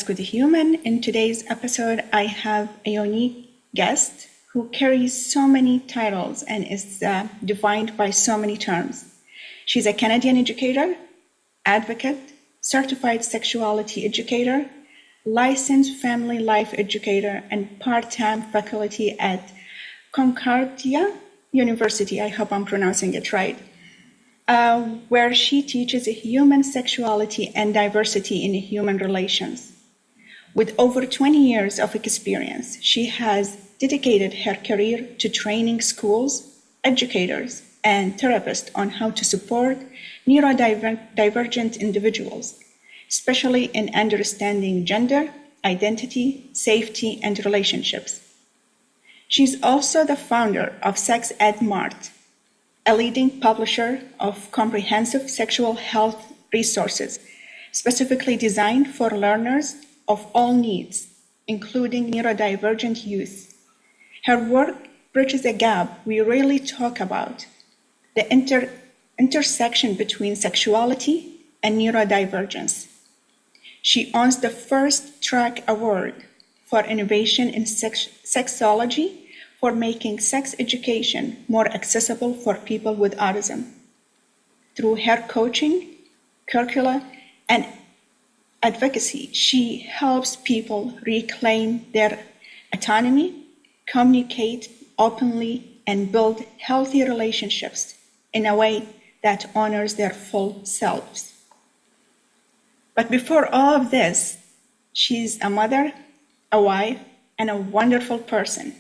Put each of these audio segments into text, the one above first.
with Human. In today's episode, I have a unique guest who carries so many titles and is defined by so many terms. She's a Canadian educator, advocate, certified sexuality educator, licensed family life educator, and part-time faculty at Concordia University, I hope I'm pronouncing it right, where she teaches human sexuality and diversity in human relations. With over 20 years of experience, she has dedicated her career to training schools, educators, and therapists on how to support neurodivergent individuals, especially in understanding gender, identity, safety, and relationships. She's also the founder of Sex Ed Mart, a leading publisher of comprehensive sexual health resources, specifically designed for learners of all needs, including neurodivergent youth. Her work bridges a gap we rarely talk about, the intersection between sexuality and neurodivergence. She owns the First Track Award for Innovation in Sexology for making sex education more accessible for people with autism. Through her coaching, curricula, and advocacy, she helps people reclaim their autonomy, communicate openly, and build healthy relationships in a way that honors their full selves. But before all of this, she's a mother, a wife, and a wonderful person.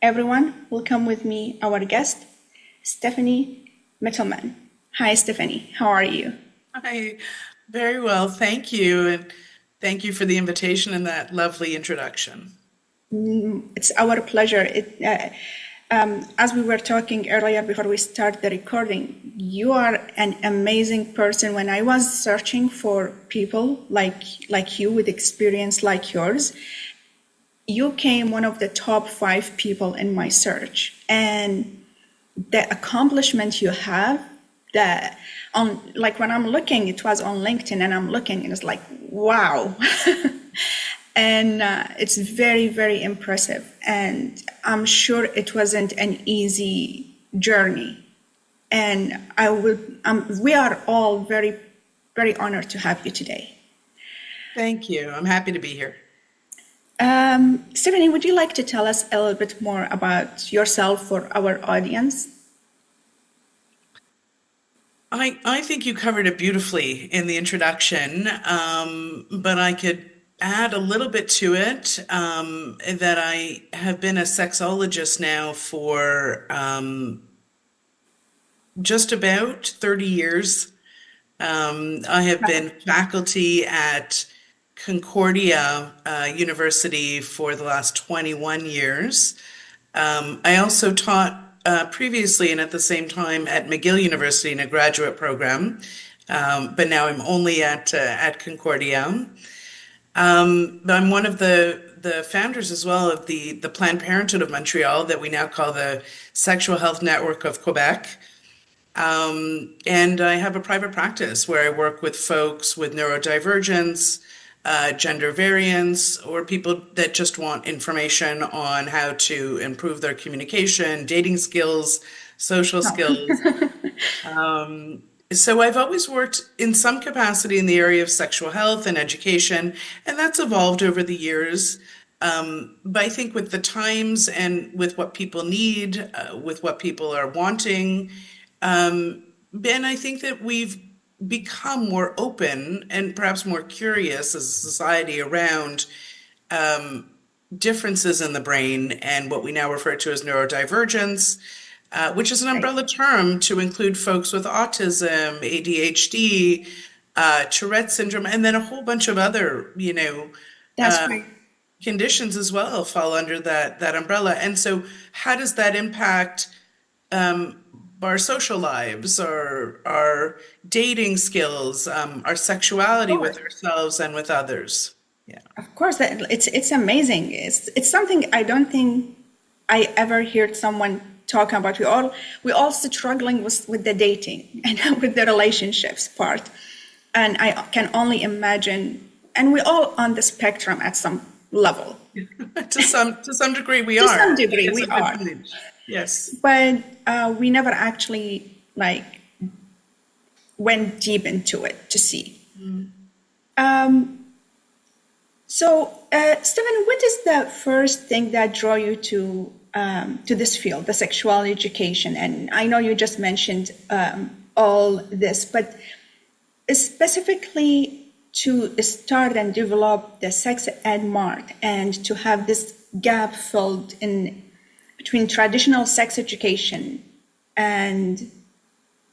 Everyone, welcome with me our guest, Stephanie Mitelman. Hi, Stephanie. How are you? Hi, very well, thank you. And thank you for the invitation and that lovely introduction. It's our pleasure. As we were talking earlier before we start the recording, you are an amazing person. When I was searching for people like you with experience like yours, you came one of the top 5 people in my search. And the accomplishment you have, when I'm looking, it was on LinkedIn, and I'm looking and it's like, wow. And it's very, very impressive. And I'm sure it wasn't an easy journey. And we are all very, very honored to have you today. Thank you. I'm happy to be here. Stephanie, would you like to tell us a little bit more about yourself for our audience? I think you covered it beautifully in the introduction, but I could add a little bit to it, that I have been a sexologist now for just about 30 years. I have been faculty at Concordia University for the last 21 years. I also taught previously and at the same time at McGill University in a graduate program, but now I'm only at Concordia. I'm one of the founders as well of the Planned Parenthood of Montreal, that we now call the Sexual Health Network of Quebec. And I have a private practice where I work with folks with neurodivergence, gender variance, or people that just want information on how to improve their communication, dating skills, social skills. So I've always worked in some capacity in the area of sexual health and education, and that's evolved over the years. But I think with the times and with what people need, with what people are wanting, Ben, I think that we've become more open and perhaps more curious as a society around differences in the brain and what we now refer to as neurodivergence, which is an umbrella term to include folks with autism, ADHD, Tourette syndrome, and then a whole bunch of other, conditions as well fall under that umbrella. And so how does that impact our social lives, our dating skills, our sexuality with ourselves and with others? Yeah. Of course, it's amazing. It's something I don't think I ever heard someone talk about. We all struggling with the dating and with the relationships part, and I can only imagine and we're all on the spectrum at some level. To some degree, we To are. some degree, It's we a good are. point. Yes. But we never actually like went deep into it to see. Stephen, what is the first thing that drew you to this field, the sexuality education? And I know you just mentioned all this, but specifically to start and develop the sex ed mart and to have this gap filled in between traditional sex education and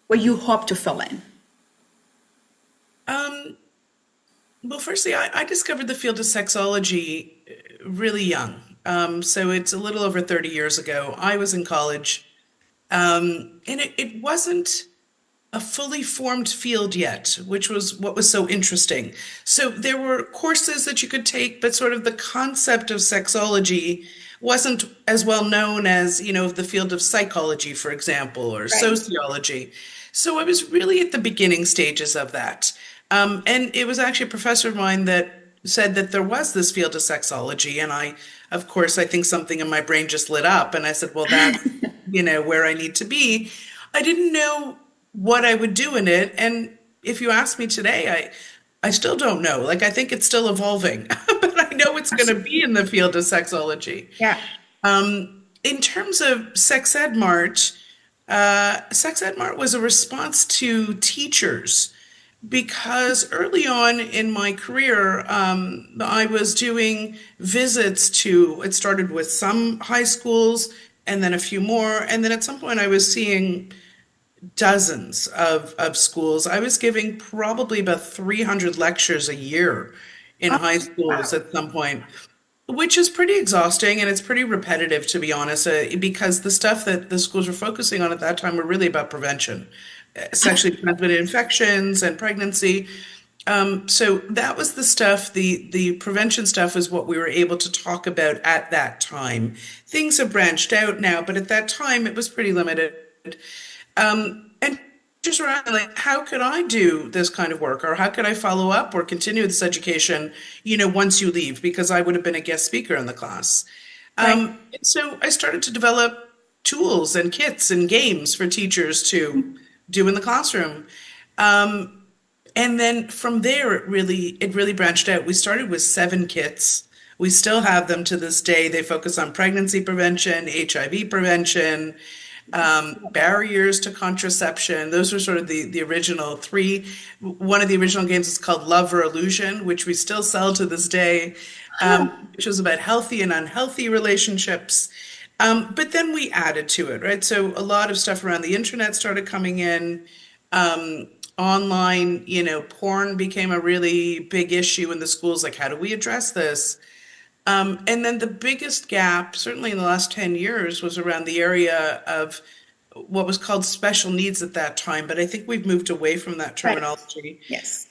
what you hope to fill in. Well, firstly, I discovered the field of sexology really young. So it's a little over 30 years ago. I was in college, and it wasn't a fully formed field yet, which was what was so interesting. So there were courses that you could take, but sort of the concept of sexology wasn't as well known as, the field of psychology, for example, or Right. sociology. So I was really at the beginning stages of that. And it was actually a professor of mine that said that there was this field of sexology. And of course, I think something in my brain just lit up. And I said, well, that's, where I need to be. I didn't know what I would do in it. And if you ask me today, I still don't know. Like, I think it's still evolving, but I know it's going to be in the field of sexology. Yeah. In terms of Sex Ed Mart, Sex Ed Mart was a response to teachers because early on in my career, I was doing visits it started with some high schools and then a few more. And then at some point I was seeing dozens of schools. I was giving probably about 300 lectures a year in high schools Wow. at some point, which is pretty exhausting and it's pretty repetitive, to be honest, because the stuff that the schools were focusing on at that time were really about prevention, sexually transmitted infections and pregnancy. So that was the stuff, the prevention stuff is what we were able to talk about at that time. Things have branched out now, but at that time it was pretty limited. And just around like, how could I do this kind of work, or how could I follow up or continue this education, once you leave, because I would have been a guest speaker in the class. Right. So I started to develop tools and kits and games for teachers to do in the classroom. And then from there, it really branched out. We started with 7 kits. We still have them to this day. They focus on pregnancy prevention, HIV prevention, barriers to contraception. Those were sort of the original 3. One of the original games is called Love or Illusion, which we still sell to this day, which was about healthy and unhealthy relationships. But then we added to it, right? So a lot of stuff around the internet started coming in. Online, porn became a really big issue in the schools. Like, how do we address this? And then the biggest gap, certainly in the last 10 years, was around the area of what was called special needs at that time. But I think we've moved away from that Right. terminology. Yes.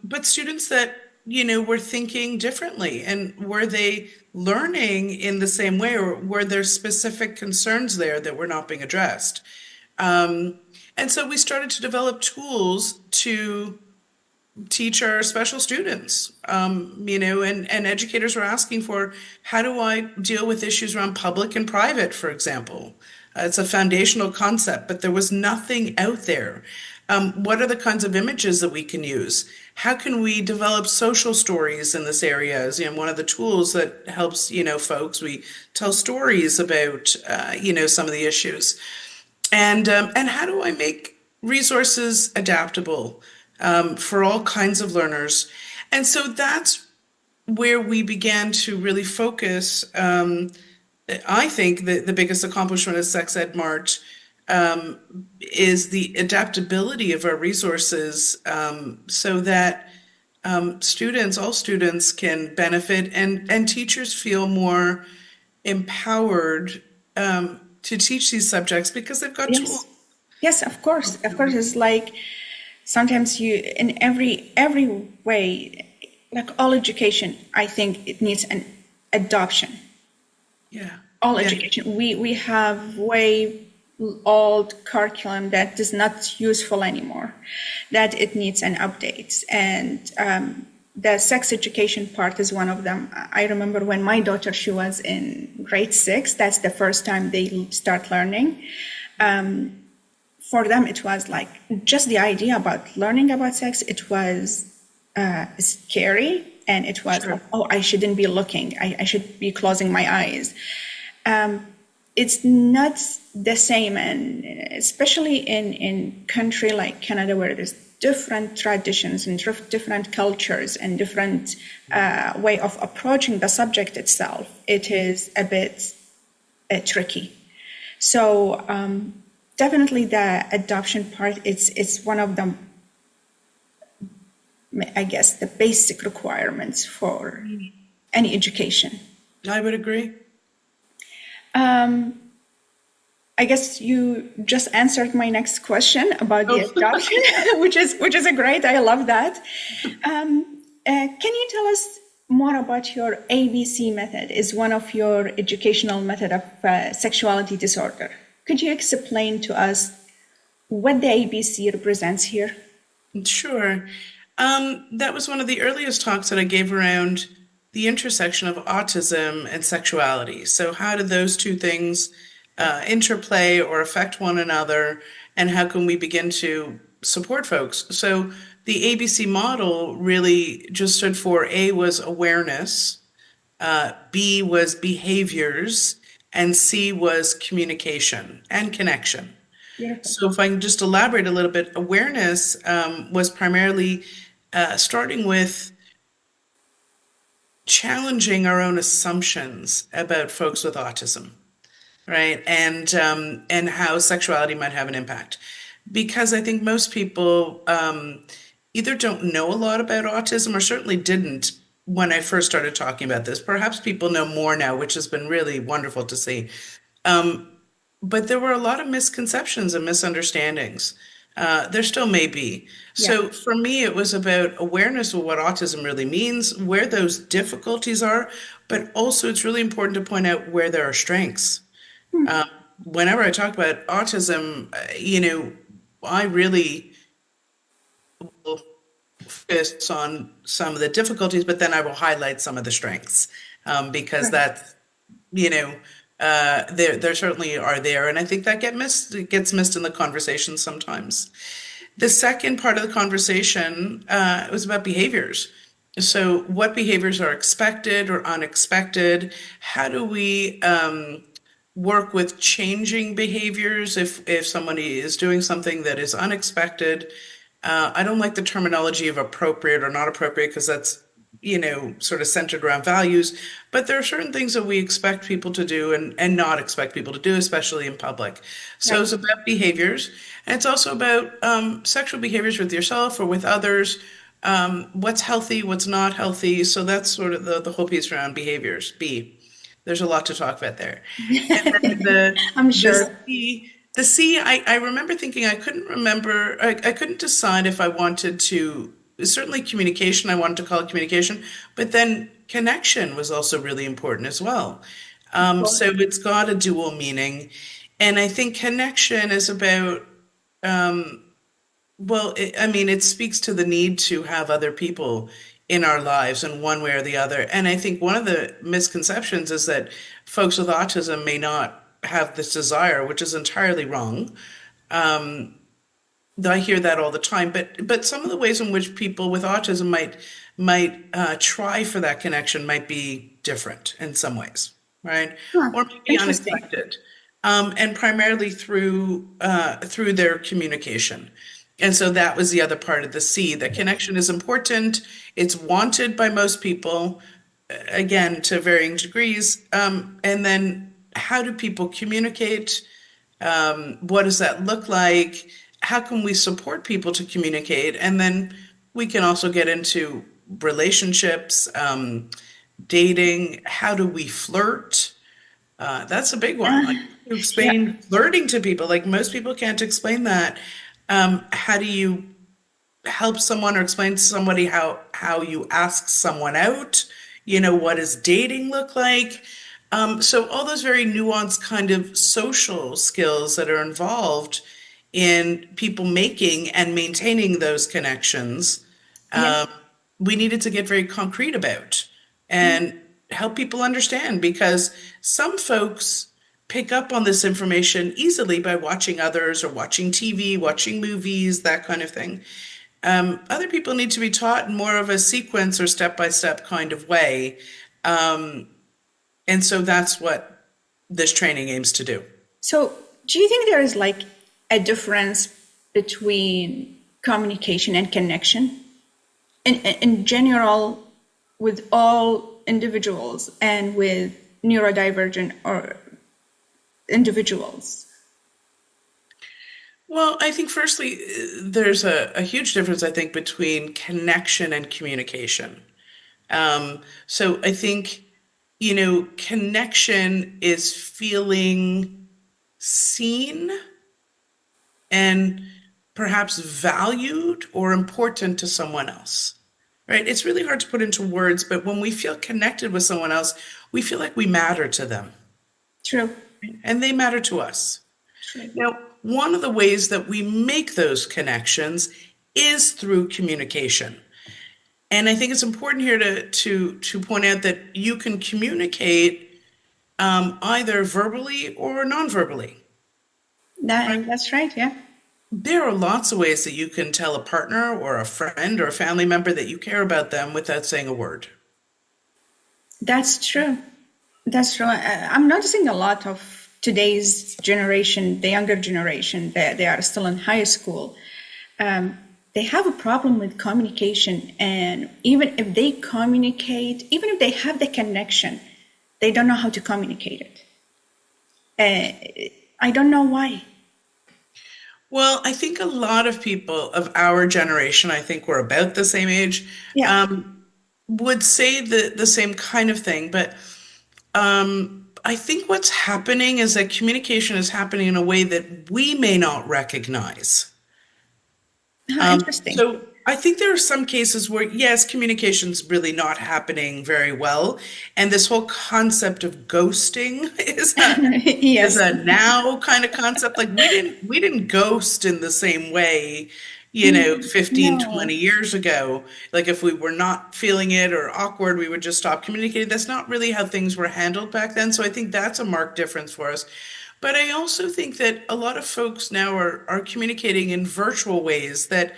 But students that, were thinking differently, and were they learning in the same way, or were there specific concerns there that were not being addressed? And so we started to develop tools to teach our special students, and educators were asking for, how do I deal with issues around public and private, for example? It's a foundational concept, but there was nothing out there. What are the kinds of images that we can use? How can we develop social stories in this area? As, one of the tools that helps, folks, we tell stories about, some of the issues. And how do I make resources adaptable for all kinds of learners? And so that's where we began to really focus. I think the biggest accomplishment of Sex Ed Mart is the adaptability of our resources, so that all students can benefit, and teachers feel more empowered to teach these subjects because they've got tools. Yes. Yes, of course. Of course, it's like sometimes in every way, like all education, I think it needs an adoption. Yeah. All Yeah. education. We have way old curriculum that is not useful anymore, that it needs an update. And the sex education part is one of them. I remember when my daughter, she was in grade 6, that's the first time they start learning. For them, it was like just the idea about learning about sex, it was scary. And it was like, Sure. oh, I shouldn't be looking. I should be closing my eyes. It's not the same, and especially in country like Canada, where there's different traditions and different cultures and different way of approaching the subject itself, it is a bit tricky. So definitely the adoption part, it's one of the, I guess, the basic requirements for any education. I would agree. I guess you just answered my next question about the Oh, adoption, which is a great. I love that. Can you tell us more about your ABC method? Is one of your educational method of sexuality disorder? Could you explain to us what the ABC represents here? sure. That was one of the earliest talks that I gave around the intersection of autism and sexuality. So, how do those two things interplay or affect one another, and how can we begin to support folks? So, the ABC model really just stood for A was awareness, B was behaviors, and C was communication and connection. Beautiful. So, if I can just elaborate a little bit, awareness was primarily starting with challenging our own assumptions about folks with autism, right? And how sexuality might have an impact. Because I think most people either don't know a lot about autism or certainly didn't when I first started talking about this. Perhaps people know more now, which has been really wonderful to see. But there were a lot of misconceptions and misunderstandings. There still may be. Yeah. So for me, it was about awareness of what autism really means, where those difficulties are, but also it's really important to point out where there are strengths. Whenever I talk about autism, I really will focus on some of the difficulties, but then I will highlight some of the strengths because Right. that's, you know, there certainly are there, and I think that gets missed in the conversation sometimes. The second part of the conversation was about behaviors. So, what behaviors are expected or unexpected? How do we work with changing behaviors if somebody is doing something that is unexpected? I don't like the terminology of appropriate or not appropriate because that's sort of centered around values, but there are certain things that we expect people to do and not expect people to do, especially in public. So Right. it's about behaviors, and it's also about sexual behaviors with yourself or with others. What's healthy, what's not healthy. So that's sort of the whole piece around behaviors. B. There's a lot to talk about there. And then I'm the sure. C, I remember thinking I couldn't decide if I wanted to, certainly communication, I wanted to call it communication, but then connection was also really important as well. Of course. So it's got a dual meaning. And I think connection is about, it speaks to the need to have other people in our lives in one way or the other. And I think one of the misconceptions is that folks with autism may not have this desire, which is entirely wrong. I hear that all the time, but some of the ways in which people with autism might try for that connection might be different in some ways, right? Huh. Or maybe Interesting. unexpected, and primarily through their communication. And so that was the other part of the C. That connection is important. It's wanted by most people, again, to varying degrees. And then how do people communicate? What does that look like? How can we support people to communicate? And then we can also get into relationships, dating. How do we flirt? That's a big one. Like to Yeah. explain flirting to people. Like most people can't explain that. How do you help someone or explain to somebody how you ask someone out? What does dating look like? So all those very nuanced kind of social skills that are involved in people making and maintaining those connections. Yeah. we needed to get very concrete about and help people understand, because some folks pick up on this information easily by watching others or watching TV, watching movies, that kind of thing. Other people need to be taught in more of a sequence or step-by-step kind of way. And so that's what this training aims to do. So, do you think there is like a difference between communication and connection in general with all individuals and with neurodivergent or individuals? Well, I think firstly, there's a huge difference, I think, between connection and communication. So I think, connection is feeling seen and perhaps valued or important to someone else, right? It's really hard to put into words, but when we feel connected with someone else, we feel like we matter to them True. and they matter to us. True. Now, one of the ways that we make those connections is through communication. And I think it's important here to point out that you can communicate either verbally or non-verbally. That's right, yeah. There are lots of ways that you can tell a partner or a friend or a family member that you care about them without saying a word. That's true. That's true. I'm noticing a lot of today's generation, the younger generation, they are still in high school. They have a problem with communication. And even if they communicate, even if they have the connection, they don't know how to communicate it. I don't know why. Well, I think a lot of people of our generation, I think we're about the same age, Yeah. would say the same kind of thing. But I think what's happening is that communication is happening in a way that we may not recognize. Interesting. So I think there are some cases where, yes, communication's really not happening very well. And this whole concept of ghosting is Yes. a now kind of concept. Like we didn't ghost in the same way, 15, No. 20 years ago. Like if we were not feeling it or awkward, we would just stop communicating. That's not really how things were handled back then. So I think that's a marked difference for us. But I also think that a lot of folks now are communicating in virtual ways that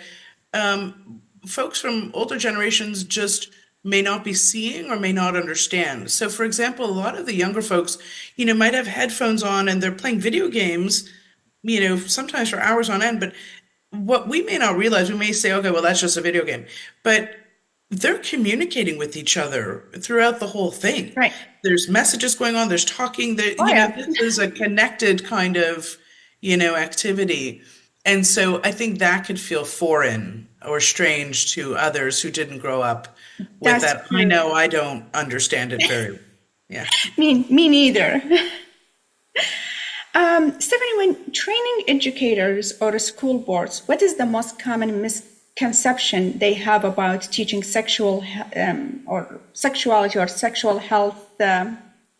folks from older generations just may not be seeing or may not understand. So, for example, a lot of the younger folks, might have headphones on and they're playing video games, sometimes for hours on end. But what we may not realize, we may say, okay, well, that's just a video game. But they're communicating with each other throughout the whole thing. Right. There's messages going on, there's talking, Yeah. this is a connected kind of, activity. And so I think that could feel foreign or strange to others who didn't grow up with That's that. I true. know I don't understand it very, yeah. Me neither. Stephanie, when training educators or school boards, what is the most common misconception they have about teaching or sexuality or sexual health to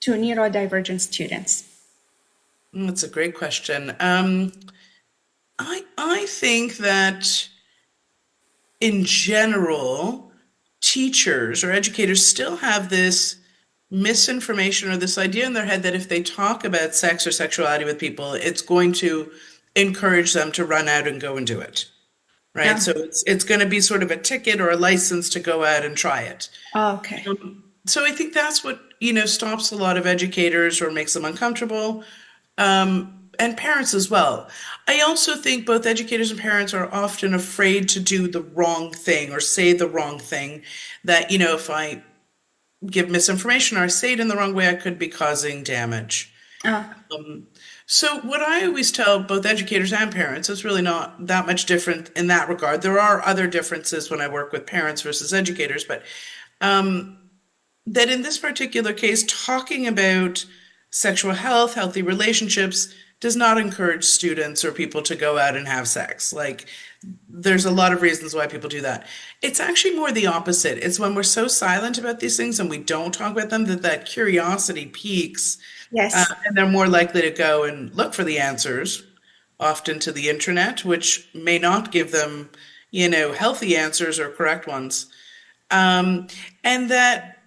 neurodivergent students? That's a great question. I think that in general, teachers or educators still have this misinformation or this idea in their head that if they talk about sex or sexuality with people, it's going to encourage them to run out and go and do it, right? Yeah. So it's going to be sort of a ticket or a license to go out and try it. Okay. So I think that's what, stops a lot of educators or makes them uncomfortable, and parents as well. I also think both educators and parents are often afraid to do the wrong thing or say the wrong thing, that, if I give misinformation or I say it in the wrong way, I could be causing damage. So what I always tell both educators and parents is really not that much different in that regard. There are other differences when I work with parents versus educators, but that in this particular case, talking about sexual health, healthy relationships, does not encourage students or people to go out and have sex. Like, there's a lot of reasons why people do that. It's actually more the opposite. It's when we're so silent about these things and we don't talk about them that curiosity peaks. Yes. And they're more likely to go and look for the answers, often to the internet, which may not give them, healthy answers or correct ones. And that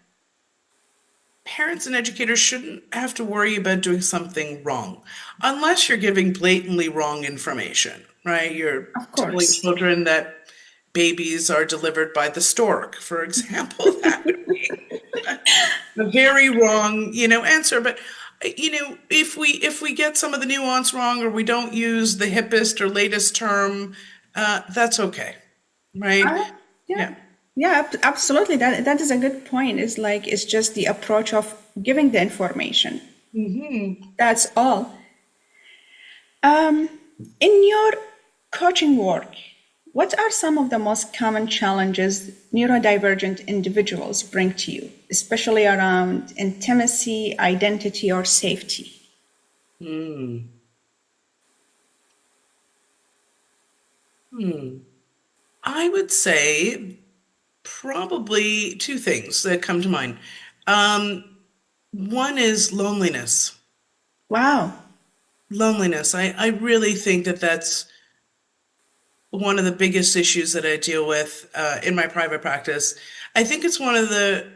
parents and educators shouldn't have to worry about doing something wrong unless you're giving blatantly wrong information, right? You're Of telling course. children that babies are delivered by the stork, for example. That would be a very wrong, answer. But if we get some of the nuance wrong, or we don't use the hippest or latest term, that's okay, right? Uh, yeah, Yeah. yeah, absolutely. That is a good point. It's like it's just the approach of giving the information. Hmm. That's all. Um, in your coaching work, what are some of the most common challenges neurodivergent individuals bring to you, especially around intimacy, identity, or safety? Hmm. Hmm. I would say probably two things that come to mind. One is loneliness. Wow. Loneliness. I really think that that's one of the biggest issues that I deal with in my private practice. I think it's one of the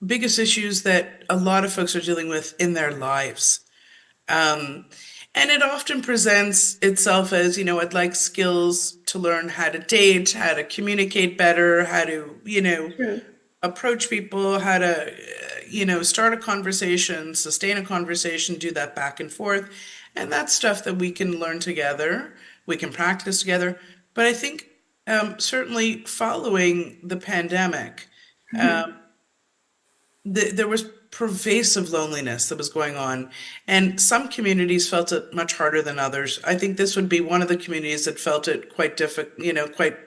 biggest issues that a lot of folks are dealing with in their lives. Um, and it often presents itself as, I'd like skills to learn how to date, how to communicate better, how to, True. approach people, how to, start a conversation, sustain a conversation, do that back and forth. And that's stuff that we can learn together, we can practice together. But I think certainly following the pandemic, there was pervasive loneliness that was going on, and some communities felt it much harder than others. I think this would be one of the communities that felt it quite difficult, quite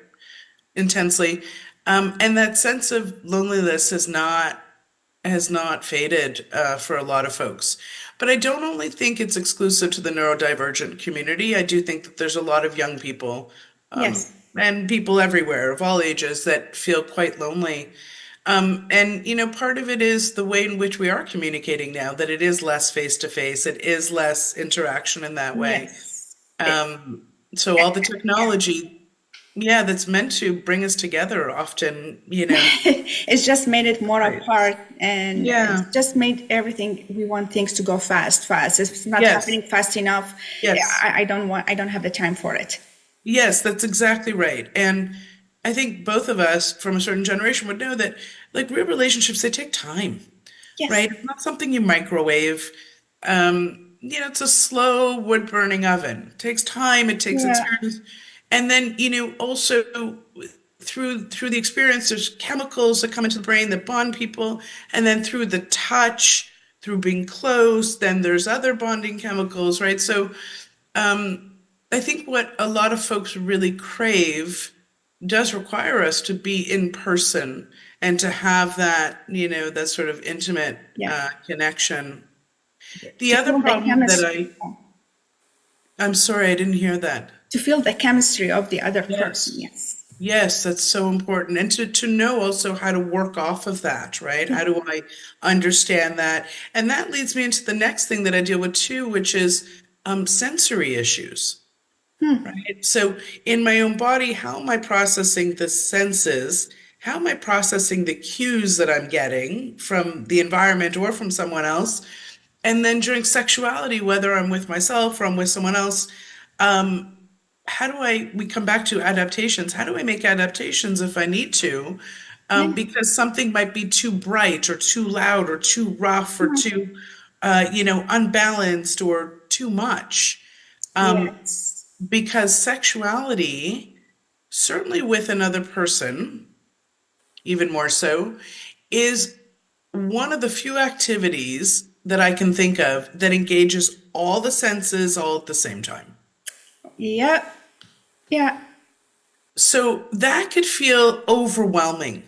intensely. And that sense of loneliness has not faded for a lot of folks. But I don't only think it's exclusive to the neurodivergent community. I do think that there's a lot of young people Yes. and people everywhere of all ages that feel quite lonely. And part of it is the way in which we are communicating now, that it is less face to face, it is less interaction in that way. Yes. Um, so all the technology, yeah, that's meant to bring us together often, It's just made it more right. apart, and it's Yeah. just made everything we want things to go fast, fast. If it's not Yes. happening fast enough, Yes. I don't have the time for it. Yes, that's exactly right. And I think both of us from a certain generation would know that like real relationships, they take time, Yes. right? It's not something you microwave. It's a slow wood burning oven. It takes time, it takes Yeah. experience. And then, also through the experience, there's chemicals that come into the brain that bond people. And then through the touch, through being close, then there's other bonding chemicals, right? So I think what a lot of folks really crave does require us to be in person and to have that, that sort of intimate Yeah. connection. The To other feel the problem that chemistry, I'm sorry, I didn't hear that. to feel the chemistry of the other person. Yes. Yes. Yes, that's so important. And to know also how to work off of that, right? How do I understand that? And that leads me into the next thing that I deal with too, which is sensory issues. Right. So in my own body, how am I processing the senses? How am I processing the cues that I'm getting from the environment or from someone else? And then during sexuality, whether I'm with myself or I'm with someone else, how do we come back to adaptations? How do I make adaptations if I need to? Yeah. Because something might be too bright or too loud or too rough or too, unbalanced or too much. Yes. Because sexuality, certainly with another person, even more so, is one of the few activities that I can think of that engages all the senses all at the same time. Yeah. Yeah. So that could feel overwhelming,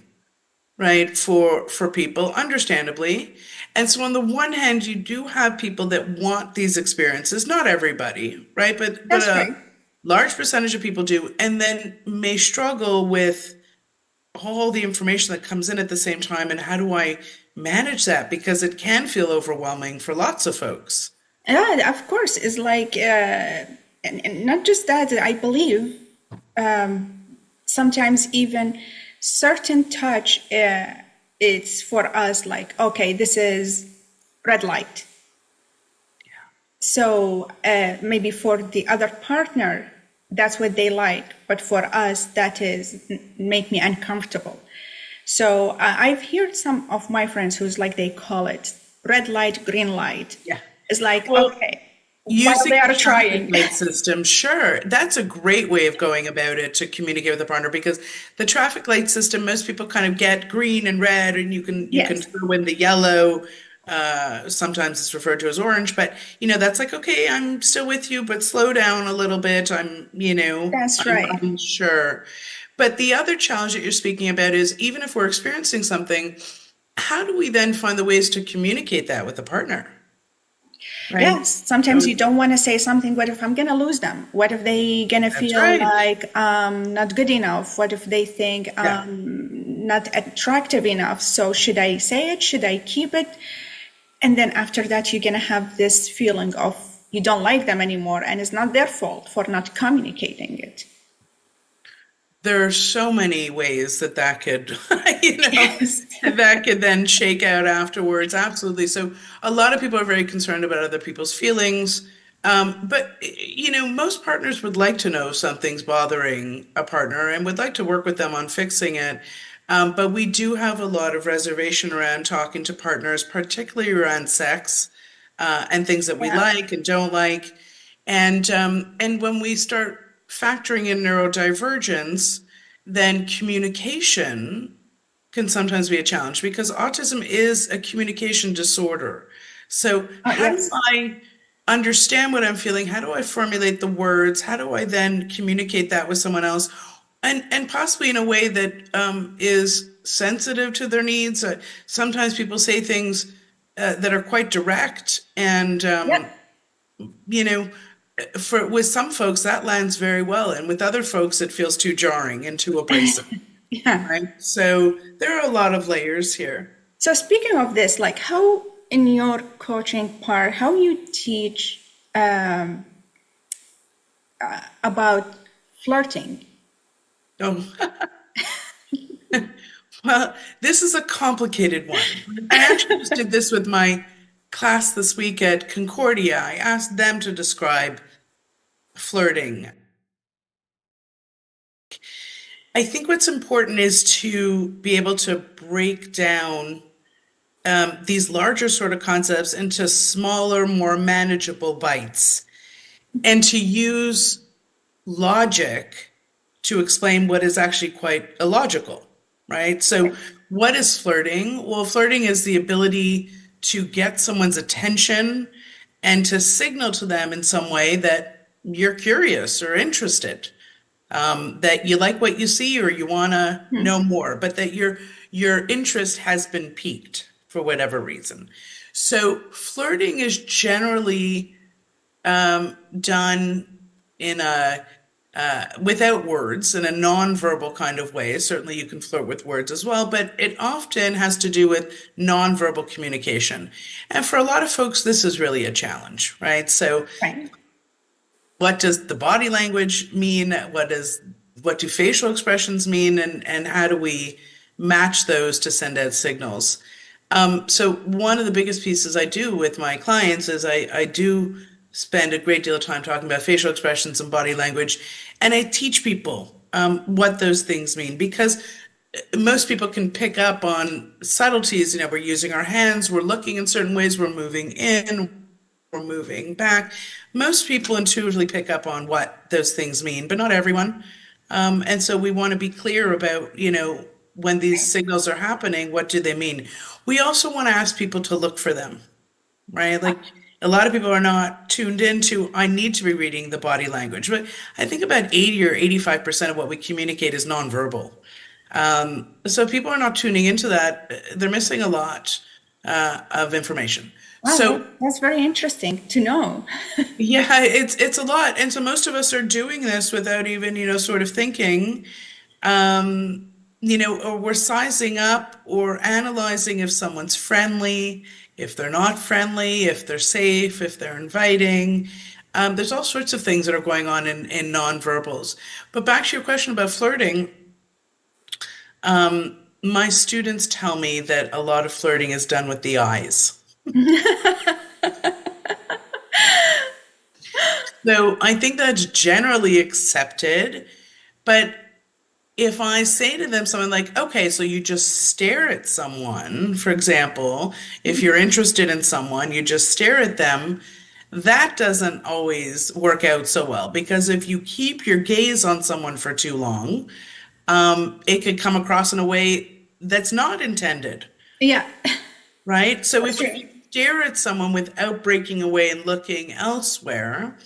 right, for people, understandably. And so on the one hand, you do have people that want these experiences, not everybody, right? But That's a right. large percentage of people do, and then may struggle with all the information that comes in at the same time, and how do I manage that? Because it can feel overwhelming for lots of folks. Yeah, of course. It's like, and not just that, I believe sometimes even certain touch, it's for us like, okay, this is red light. So maybe for the other partner, that's what they like, but for us, that is make me uncomfortable. So I've heard some of my friends who's like, they call it red light, green light. Yeah. It's like, Well, okay, while using they the are traffic trying. light system, sure. That's a great way of going about it to communicate with a partner because the traffic light system, most people kind of get green and red, and you can Yes, throw in the yellow. Sometimes it's referred to as orange, but that's like, okay, I'm still with you, but slow down a little bit. that's I'm right. unsure. But the other challenge that you're speaking about is even if we're experiencing something, how do we then find the ways to communicate that with the partner? Right? Yes, sometimes you don't want to say something. What if I'm going to lose them? What if they going to That's feel right. like not good enough? What if they think Yeah. not attractive enough? So should I say it? Should I keep it? And then after that, you're going to have this feeling of you don't like them anymore, and it's not their fault for not communicating it. There are so many ways that could, Yes. that could then shake out afterwards. Absolutely. So a lot of people are very concerned about other people's feelings. But, most partners would like to know something's bothering a partner and would like to work with them on fixing it. But we do have a lot of reservation around talking to partners, particularly around sex, and things that we Yeah. like and don't like. And when we start factoring in neurodivergence, then communication can sometimes be a challenge because autism is a communication disorder. So, how do Yes. I understand what I'm feeling? How do I formulate the words? How do I then communicate that with someone else? And possibly in a way that is sensitive to their needs. Sometimes people say things that are quite direct, and Yeah. you know, for with some folks that lands very well, and with other folks it feels too jarring and too abrasive, Yeah. right? So there are a lot of layers here. So speaking of this, like how in your coaching part, how you teach about flirting? Oh, well, this is a complicated one. I actually just did this with my class this week at Concordia. I asked them to describe flirting. I think what's important is to be able to break down these larger sort of concepts into smaller, more manageable bites, and to use logic to explain what is actually quite illogical, right? So, what is flirting? Well, flirting is the ability to get someone's attention and to signal to them in some way that you're curious or interested, that you like what you see or you want to know more, but that your interest has been piqued for whatever reason. So flirting is generally done in a without words in a nonverbal kind of way. Certainly, you can flirt with words as well, but it often has to do with nonverbal communication. And for a lot of folks, this is really a challenge, right? So Right. what does the body language mean? What do facial expressions mean? And how do we match those to send out signals? So one of the biggest pieces I do with my clients is I do spend a great deal of time talking about facial expressions and body language, and I teach people what those things mean because most people can pick up on subtleties. We're using our hands, we're looking in certain ways, we're moving in, we're moving back. Most people intuitively pick up on what those things mean, but not everyone. And so we want to be clear about, when these signals are happening, what do they mean? We also want to ask people to look for them, right? Like a lot of people are not tuned into, I need to be reading the body language, but I think about 80 or 85% of what we communicate is nonverbal. So people are not tuning into that. They're missing a lot of information. Wow, So that's very interesting to know. yeah, it's a lot. And so most of us are doing this without even, sort of thinking, or we're sizing up or analyzing if someone's friendly, if they're not friendly, if they're safe, if they're inviting. There's all sorts of things that are going on in nonverbals. But back to your question about flirting, My students tell me that a lot of flirting is done with the eyes. So I think that's generally accepted. But if I say to them something like, okay, so you just stare at someone, for example, if you're interested in someone, you just stare at them, that doesn't always work out so well because if you keep your gaze on someone for too long, it could come across in a way that's not intended, Yeah, right? So for if sure. you stare at someone without breaking away and looking elsewhere,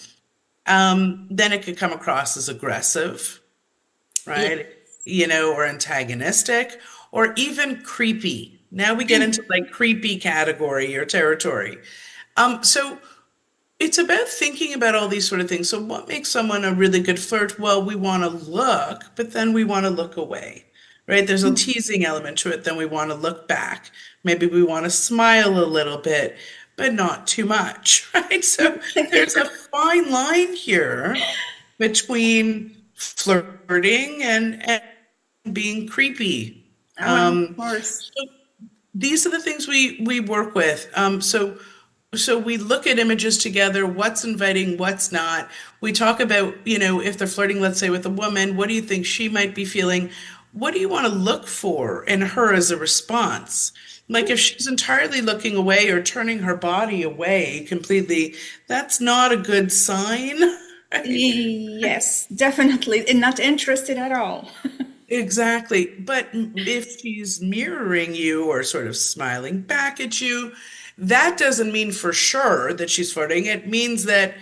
then it could come across as aggressive, Yeah. right? Or antagonistic, or even creepy. Now we get into like creepy category or territory. So it's about thinking about all these sort of things. So what makes someone a really good flirt? Well, we want to look, but then we want to look away, right? There's a teasing element to it. Then we want to look back. Maybe we want to smile a little bit, but not too much, right? So there's a fine line here between flirting and being creepy. Oh, of course. So these are the things we work with. So we look at images together, what's inviting, what's not. We talk about, if they're flirting, let's say with a woman, what do you think she might be feeling? What do you want to look for in her as a response? Like if she's entirely looking away or turning her body away completely, that's not a good sign, right? Yes, definitely. And not interested at all. Exactly. But if she's mirroring you or sort of smiling back at you, that doesn't mean for sure that she's flirting. It means that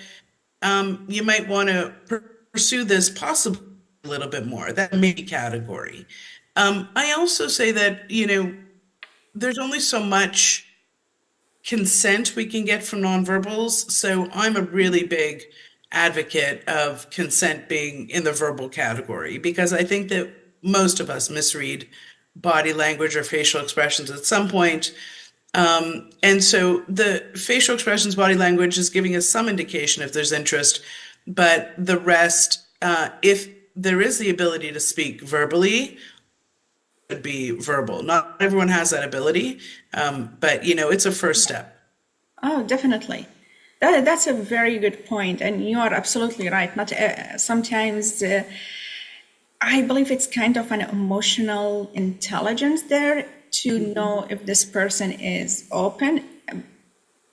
you might want to pursue this possibly a little bit more. That may be category. I also say that, there's only so much consent we can get from nonverbals. So I'm a really big advocate of consent being in the verbal category because I think that most of us misread body language or facial expressions at some point. And so the facial expressions, body language is giving us some indication if there's interest, but the rest, if there is the ability to speak verbally, would be verbal. Not everyone has that ability, but it's a first step. Oh, definitely. That's a very good point, and you are absolutely right. Not sometimes I believe it's kind of an emotional intelligence there to know if this person is open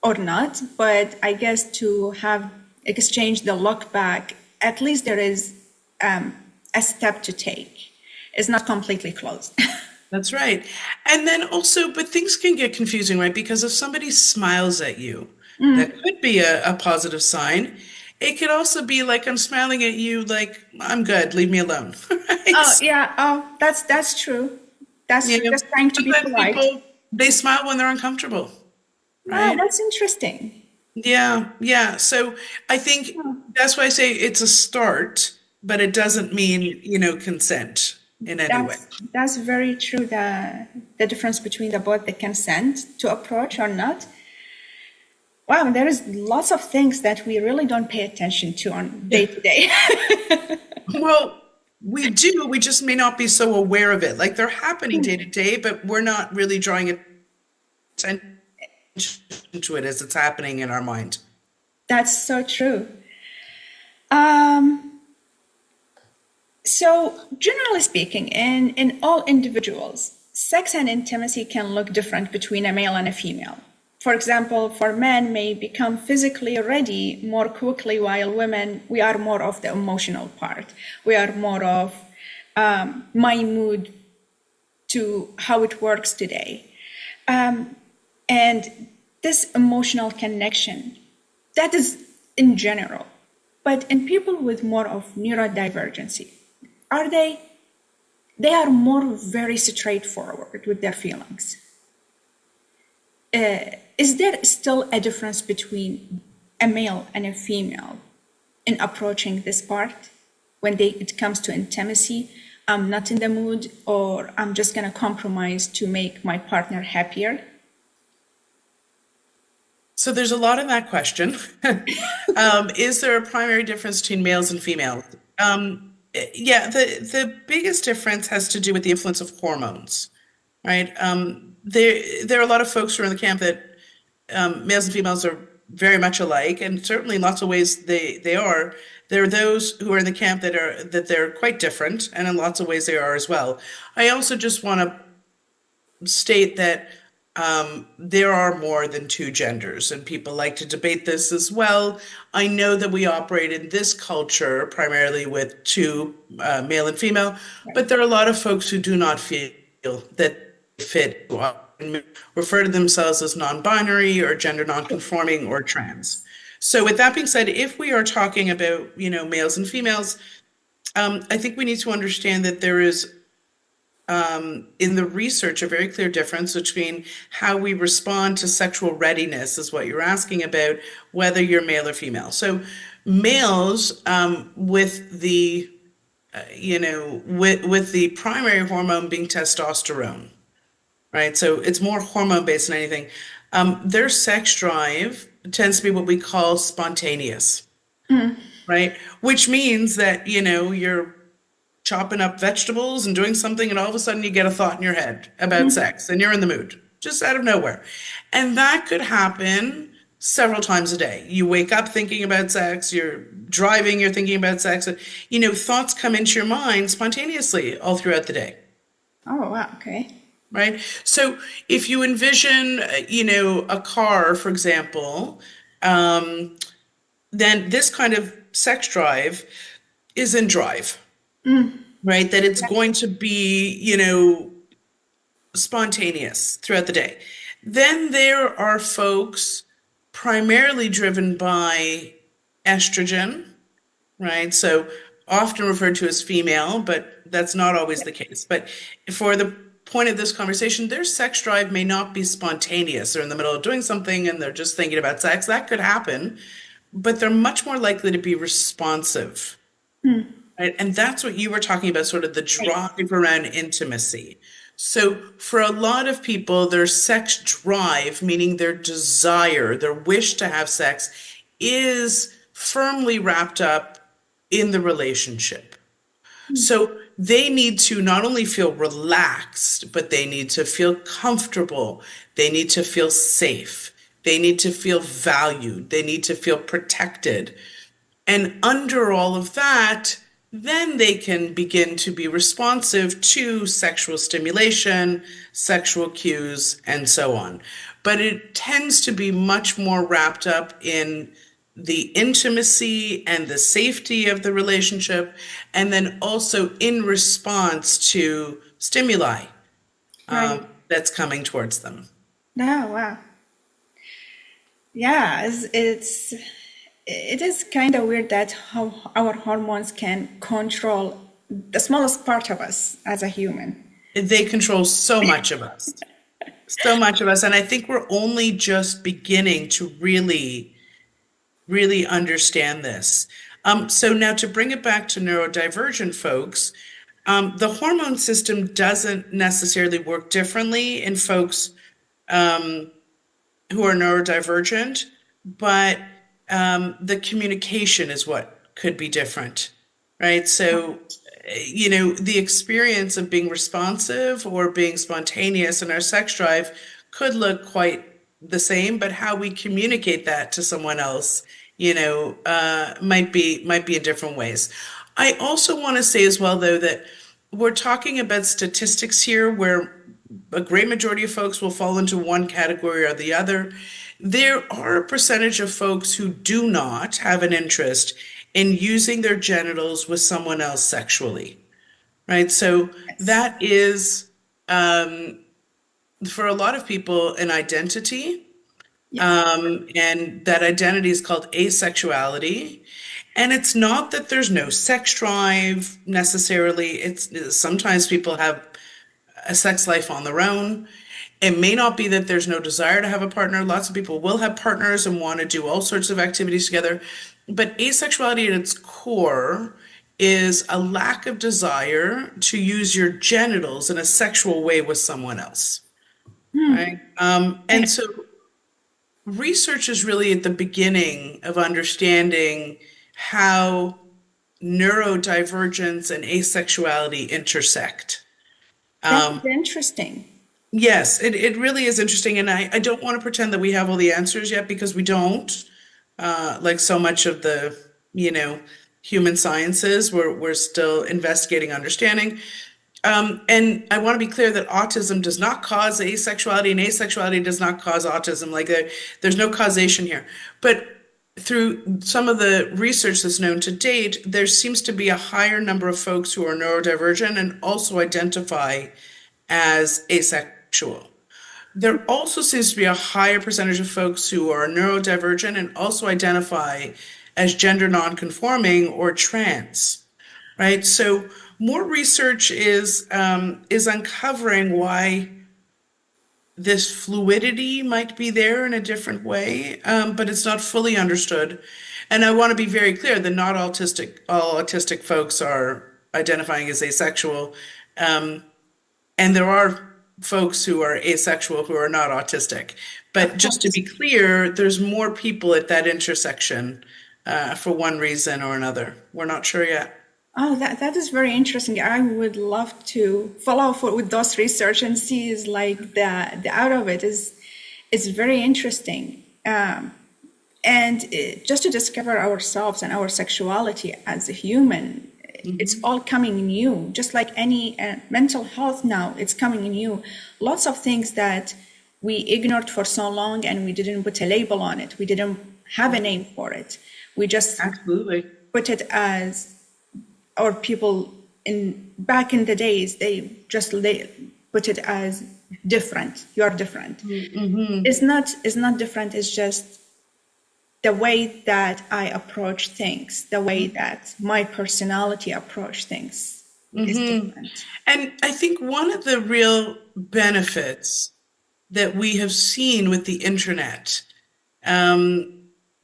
or not. But I guess to have exchanged the look back, at least there is a step to take. It's not completely closed. That's right. And then also, but things can get confusing, right? Because if somebody smiles at you, that could be a positive sign. It could also be like, I'm smiling at you, like, I'm good, leave me alone. Right? Oh, yeah. Oh, that's true. That's true. Just trying to be Sometimes polite. people, they smile when they're uncomfortable, Oh, right? that's interesting. Yeah, yeah. So I think that's why I say it's a start, but it doesn't mean, consent in any way. That's very true. The difference between the both the consent to approach or not. Wow, there is lots of things that we really don't pay attention to on day to day. Well, we do, we just may not be so aware of it. Like they're happening day to day, but we're not really drawing attention to it as it's happening in our mind. That's so true. Um, so generally speaking, in all individuals, sex and intimacy can look different between a male and a female. For example, for men may become physically ready more quickly, while women, we are more of the emotional part. We are more of my mood to how it works today. And this emotional connection, that is in general. But in people with more of neurodivergency, are they are more very straightforward with their feelings. Is there still a difference between a male and a female in approaching this part when it comes to intimacy? I'm not in the mood, or I'm just going to compromise to make my partner happier. So there's a lot in that question. Is there a primary difference between males and females? Yeah, the biggest difference has to do with the influence of hormones, right? There are a lot of folks who are in the camp that males and females are very much alike, and certainly in lots of ways they are. There are those who are in the camp that they're quite different, and in lots of ways they are as well. I also just want to state that there are more than two genders, and people like to debate this as well. I know that we operate in this culture primarily with two, male and female, but there are a lot of folks who do not feel that they fit, and refer to themselves as non-binary or gender non-conforming or trans. So with that being said, if we are talking about, males and females, I think we need to understand that there is in the research, a very clear difference between how we respond to sexual readiness, is what you're asking about, whether you're male or female. So, males with the with the primary hormone being testosterone, right? So it's more hormone based than anything. Their sex drive tends to be what we call spontaneous, right? Which means that you're chopping up vegetables and doing something, and all of a sudden you get a thought in your head about sex and you're in the mood, just out of nowhere. And that could happen several times a day. You wake up thinking about sex, you're driving, you're thinking about sex. Thoughts come into your mind spontaneously all throughout the day. Oh, wow. Okay. Right? So if you envision, a car, for example, then this kind of sex drive is in drive, right? That it's going to be, spontaneous throughout the day. Then there are folks primarily driven by estrogen, right? So often referred to as female, but that's not always the case. But for the point of this conversation, their sex drive may not be spontaneous. They're in the middle of doing something and they're just thinking about sex. That could happen, but they're much more likely to be responsive. Right? And that's what you were talking about, sort of the drive around intimacy. So for a lot of people, their sex drive, meaning their desire, their wish to have sex, is firmly wrapped up in the relationship. So they need to not only feel relaxed, but they need to feel comfortable. They need to feel safe. They need to feel valued. They need to feel protected. And under all of that, then they can begin to be responsive to sexual stimulation, sexual cues, and so on. But it tends to be much more wrapped up in the intimacy and the safety of the relationship, and then also in response to stimuli Right. that's coming towards them. Oh, wow. Yeah, it is kind of weird that how our hormones can control the smallest part of us as a human. They control so much of us, so much of us. And I think we're only just beginning to really understand this. So now to bring it back to neurodivergent folks, the hormone system doesn't necessarily work differently in folks who are neurodivergent, but the communication is what could be different, right? So, the experience of being responsive or being spontaneous in our sex drive could look quite the same, but how we communicate that to someone else, might be in different ways. I also want to say as well, though, that we're talking about statistics here where a great majority of folks will fall into one category or the other. There are a percentage of folks who do not have an interest in using their genitals with someone else sexually, right? So that is, for a lot of people, an identity. And that identity is called asexuality. And it's not that there's no sex drive necessarily. It's sometimes people have a sex life on their own. It may not be that there's no desire to have a partner. Lots of people will have partners and want to do all sorts of activities together. But asexuality at its core is a lack of desire to use your genitals in a sexual way with someone else, right? And so research is really at the beginning of understanding how neurodivergence and asexuality intersect. That is interesting. Yes, it really is interesting. And I don't want to pretend that we have all the answers yet because we don't. Like so much of the, you know, human sciences, we're still investigating, understanding. And I want to be clear that autism does not cause asexuality and asexuality does not cause autism. Like there's no causation here. But through some of the research that's known to date, there seems to be a higher number of folks who are neurodivergent and also identify as asexual. There also seems to be a higher percentage of folks who are neurodivergent and also identify as gender nonconforming or trans, right? So more research is uncovering why this fluidity might be there in a different way, but it's not fully understood. And I want to be very clear that not all autistic folks are identifying as asexual. And there are folks who are asexual who are not autistic. But just to be clear, there's more people at that intersection for one reason or another. We're not sure yet. Oh, that is very interesting. I would love to follow up with those research and see is like the out of it is very interesting. Just to discover ourselves and our sexuality as a human, it's all coming new. Just like any mental health now, it's coming new. Lots of things that we ignored for so long and we didn't put a label on it. We didn't have a name for it. We just Absolutely put it as, or people back in the days, they just put it as different. You are different. Mm-hmm. It's not different. It's just the way that I approach things, the way that my personality approach things is different. And I think one of the real benefits that we have seen with the internet,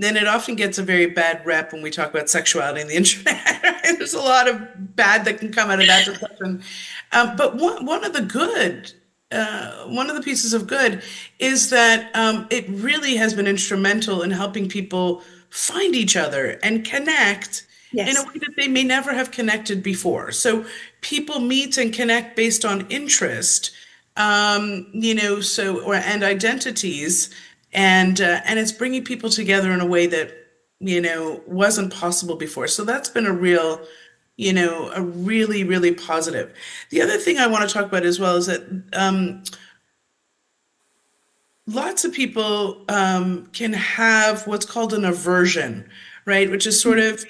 then it often gets a very bad rep when we talk about sexuality and the internet. There's a lot of bad that can come out of that discussion. But one of the pieces of good is that it really has been instrumental in helping people find each other and connect in a way that they may never have connected before. So people meet and connect based on interest, and identities. And it's bringing people together in a way that, wasn't possible before. So that's been a really, really positive. The other thing I want to talk about as well is that lots of people can have what's called an aversion, right? Which is sort of,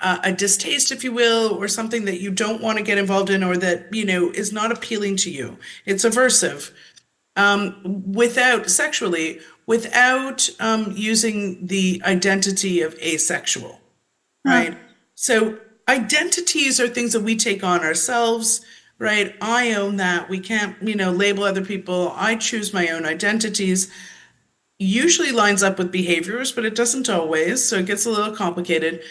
a distaste, if you will, or something that you don't want to get involved in or that, is not appealing to you. It's aversive. Without using the identity of asexual, right? So identities are things that we take on ourselves, right? I own that. We can't, label other people. I choose my own identities. Usually lines up with behaviors, but it doesn't always. So it gets a little complicated.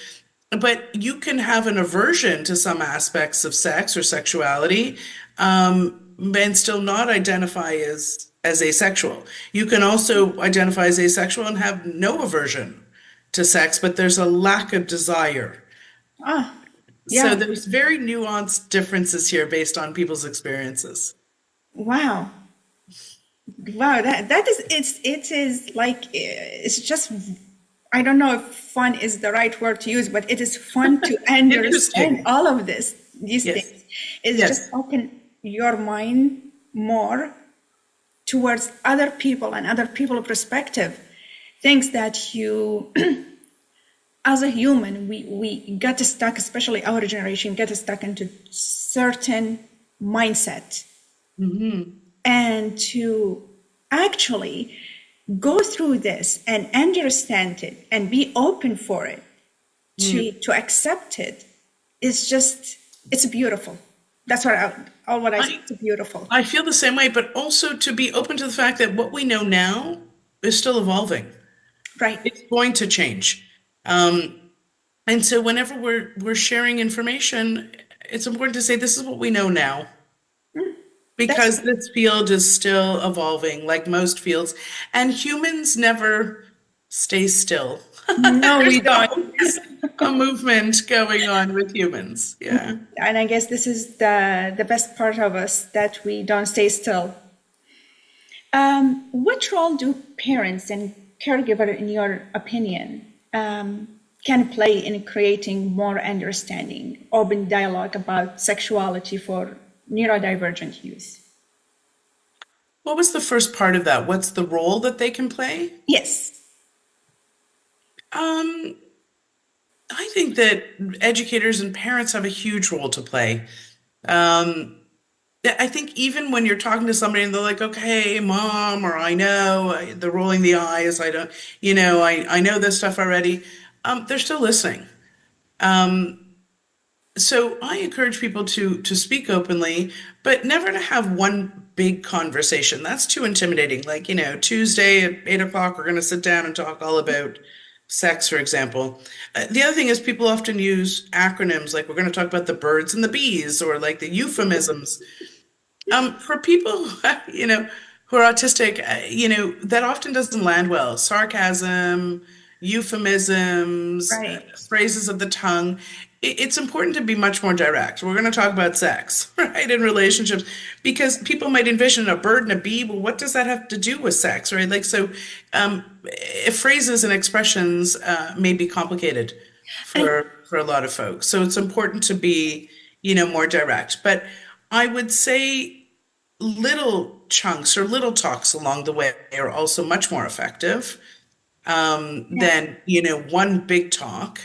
But you can have an aversion to some aspects of sex or sexuality, and still not identify as asexual. You can also identify as asexual and have no aversion to sex, but there's a lack of desire. So there's very nuanced differences here based on people's experiences. Wow, that is it is like it's just, I don't know if fun is the right word to use, but it is fun to understand all of these things. It's just open your mind more towards other people and other people's perspective. Things that you, as a human, we get stuck, especially our generation, get stuck into certain mindset. And to actually go through this and understand it and be open for it, to accept it, it's beautiful. That's what I say. It's beautiful. I feel the same way, but also to be open to the fact that what we know now is still evolving. Right. It's going to change. And so whenever we're sharing information, it's important to say this is what we know now. Because this field is still evolving, like most fields. And humans never stay still. No, we There's don't. always a movement going on with humans. Yeah. And I guess this is the best part of us, that we don't stay still. What role do parents and caregiver, in your opinion, can play in creating more understanding, open dialogue about sexuality for neurodivergent youth? What was the first part of that? What's the role that they can play? Yes. Um, I think that educators and parents have a huge role to play. Um, I think even when you're talking to somebody and they're like, okay, mom, or I know, they're rolling the eyes, I don't, I know this stuff already. They're still listening. Um, so I encourage people to speak openly, but never to have one big conversation. That's too intimidating. Like, Tuesday at 8 o'clock, we're going to sit down and talk all about sex, for example. The other thing is people often use acronyms, like we're going to talk about the birds and the bees, or like the euphemisms. For people, who are autistic, that often doesn't land well. Sarcasm, euphemisms, Right. phrases of the tongue. It's important to be much more direct. We're going to talk about sex, right, in relationships, because people might envision a bird and a bee. Well, what does that have to do with sex, right? Like, so phrases and expressions may be complicated And for a lot of folks. So it's important to be, more direct. But I would say little chunks or little talks along the way are also much more effective yeah, than one big talk.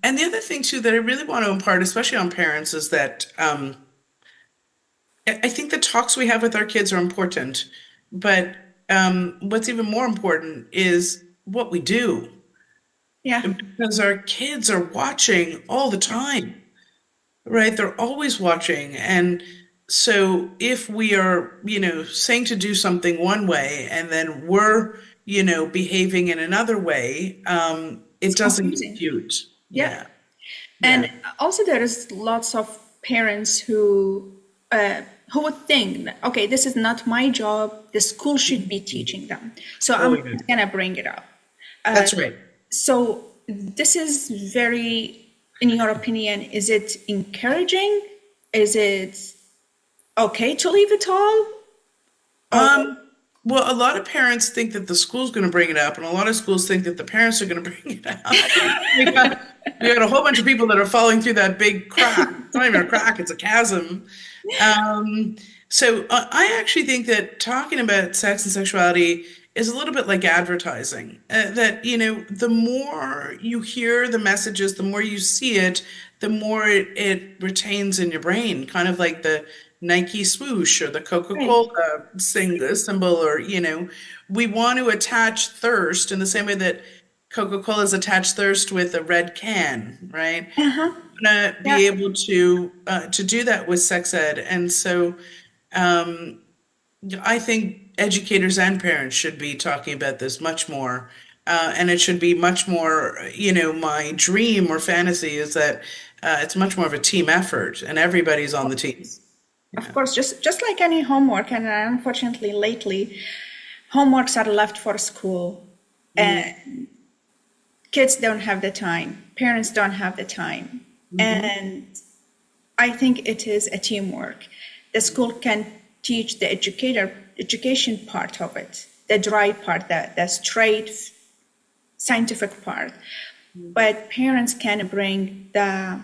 And the other thing too that I really want to impart, especially on parents, is that I think the talks we have with our kids are important, but what's even more important is what we do, yeah, because our kids are watching all the time. Right, they're always watching. And so if we are, saying to do something one way and then we're, behaving in another way, it's it doesn't confusing. compute. Yeah. Yeah. Yeah. And also, there is lots of parents who would think, that, okay, this is not my job. The school should be teaching them, so Oh, I'm yeah. not gonna bring it up. That's right. So this is very, in your opinion, is it encouraging? Is it okay to leave it all? Or Um, well, a lot of parents think that the school's going to bring it up, and a lot of schools think that the parents are going to bring it up. We got, we got a whole bunch of people that are falling through that big crack. It's not even a crack, it's a chasm. Um, so I actually think that talking about sex and sexuality is a little bit like advertising. That, the more you hear the messages, the more you see it, the more it retains in your brain, kind of like the Nike swoosh or the right? Coca-Cola symbol, or, we want to attach thirst in the same way that Coca-Cola's attached thirst with a red can, right? Uh-huh. Want to Yeah. be able to do that with sex ed. And so I think educators and parents should be talking about this much more. And it should be much more, my dream or fantasy is that it's much more of a team effort and everybody's on the team. Of course, just like any homework, and unfortunately lately, homeworks are left for school. Mm, Kids don't have the time, parents don't have the time. mhm. And I think it is a teamwork. The school can teach the education part of it, the dry part, the straight scientific part. But parents can bring the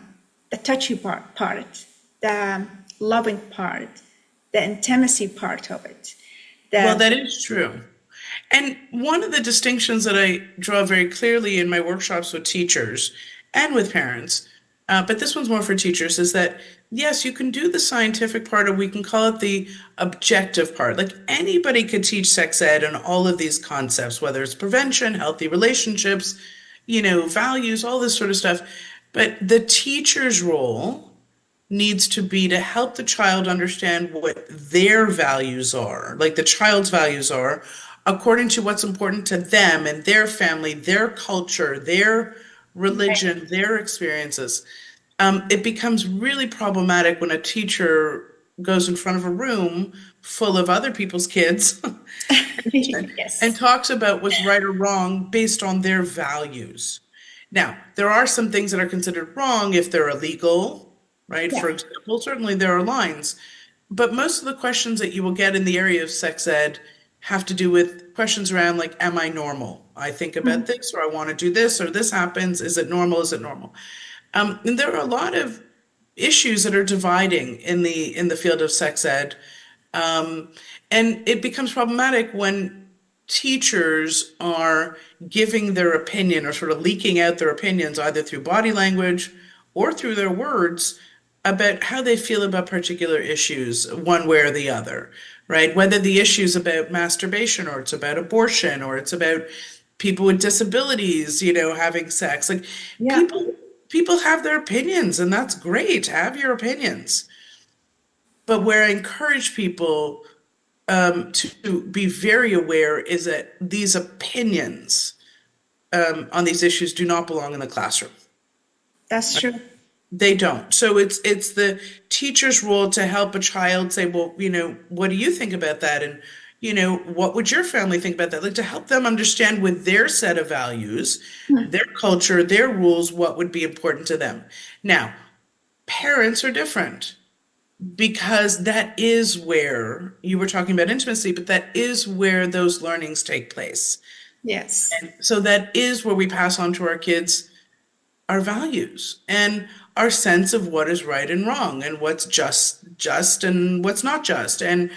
touchy part, the loving part, the intimacy part of it. Well, The that is true. And one of the distinctions that I draw very clearly in my workshops with teachers and with parents, but this one's more for teachers, is that yes, you can do the scientific part, or we can call it the objective part. Like anybody could teach sex ed and all of these concepts, whether it's prevention, healthy relationships, values, all this sort of stuff. But the teacher's role needs to be to help the child understand what their values are, like the child's values are, according to what's important to them and their family, their culture, their religion, their experiences. It becomes really problematic when a teacher goes in front of a room full of other people's kids and Yes. talks about what's right or wrong based on their values. Now, there are some things that are considered wrong if they're illegal, right? Yeah. For example, certainly there are lines. But most of the questions that you will get in the area of sex ed have to do with questions around like, am I normal? I think about this, or I want to do this, or this happens. Is it normal? Is it normal? And there are a lot of issues that are dividing in the field of sex ed. And it becomes problematic when teachers are giving their opinion or sort of leaking out their opinions either through body language or through their words about how they feel about particular issues, one way or the other, right? Whether the issue is about masturbation or it's about abortion or it's about people with disabilities, having sex. Like Yeah. people have their opinions, and that's great. Have your opinions. But where I encourage people to be very aware is that these opinions on these issues do not belong in the classroom. That's true. They don't. So it's the teacher's role to help a child say, well, what do you think about that? And, what would your family think about that? Like to help them understand with their set of values, their culture, their rules, what would be important to them. Now, parents are different because that is where you were talking about intimacy, but that is where those learnings take place. Yes. And so that is where we pass on to our kids our values and our sense of what is right and wrong and what's just and what's not just and